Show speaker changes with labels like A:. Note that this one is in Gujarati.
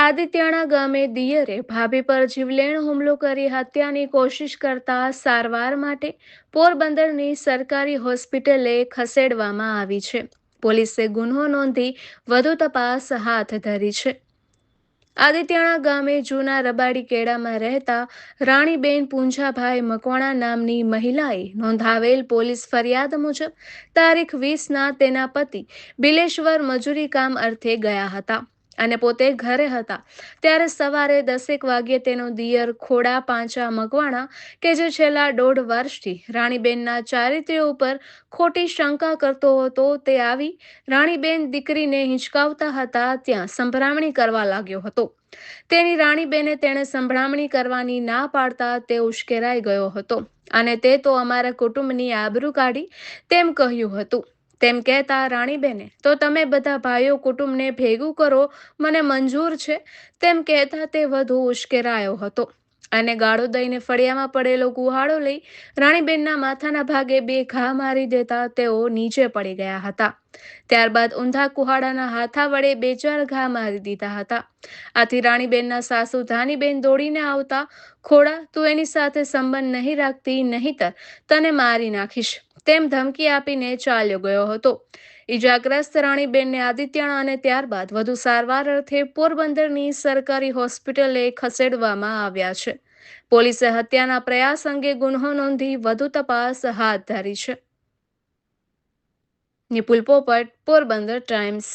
A: આદિત્યાણા ગામે દિયરે ભાભી પર જીવલેણ હુમલો કરી હત્યાની કોશિશ કરતા સારવાર માટે પોરબંદરની સરકારી હોસ્પિટલે ખસેડવામાં આવી છે. પોલીસે ગુનો નોંધી વધુ તપાસ હાથ ધરી છે. આદિત્યાણા ગામે જૂના રબાડી કેડામાં રહેતા રાણીબેન પૂંજાભાઈ મકવાણા નામની મહિલાએ નોંધાવેલ પોલીસ ફરિયાદ મુજબ તારીખ 20ના તેના પતિ બિલેશ્વર મજૂરી કામ અર્થે ગયા હતા અને પોતે ઘરે હતા ત્યારે સવારે 10 વાગ્યે તેનો દિયર ખોડા પાંચા મકવાણા કે જે છેલ્લા 1.5 વર્ષથી રાણીબેનના ચારિત્ર્ય ઉપર ખોટી શંકા કરતો હતો તે આવી રાણીબેન દીકરીને હિંચકાવતા હતા ત્યાં સંભરામણી કરવા લાગ્યો હતો. તેની રાણીબેને તેણે સંભળામણી કરવાની ના પાડતા તે ઉશ્કેરાઈ ગયો હતો અને તે તો અમારા કુટુંબની આબરૂ કાઢી તેમ કહ્યું હતું. તેમ કહેતા રાણીબેને તો તમે બધા ભાઈઓ કુટુંબને ભેગું કરો, મને મંજૂર છે તેમ કહેતા તે વધુ ઉશ્કેરાયો હતો અને ગાળો દઈને ફળિયામાં પડેલો કુહાડો લઈ રાણીબેનના માથાના ભાગે 2 ઘા મારી દેતા તેઓ નીચે પડી ગયા હતા. ત્યારબાદ ઊંધા કુહાડાના હાથા વડે 2-4 ઘા મારી દીધા હતા. આથી રાણીબેનના સાસુ ધાનીબેન દોડીને આવતા, ખોડા તું એની સાથે સંબંધ નહીં રાખતી નહીંતર તને મારી નાખીશ તેમ ધમકી આપીને ચાલ્યો ગયો હતો. ઈજાગ્રસ્ત રાણીબેનને આદિત્યાણા અને ત્યારબાદ વધુ સારવાર અર્થે પોરબંદરની સરકારી હોસ્પિટલે ખસેડવામાં આવ્યા છે. પોલીસે હત્યાના પ્રયાસ અંગે ગુનો નોંધી વધુ તપાસ હાથ ધરી છે. નિપુલ પોપટ, પોરબંદર ટાઈમ્સ.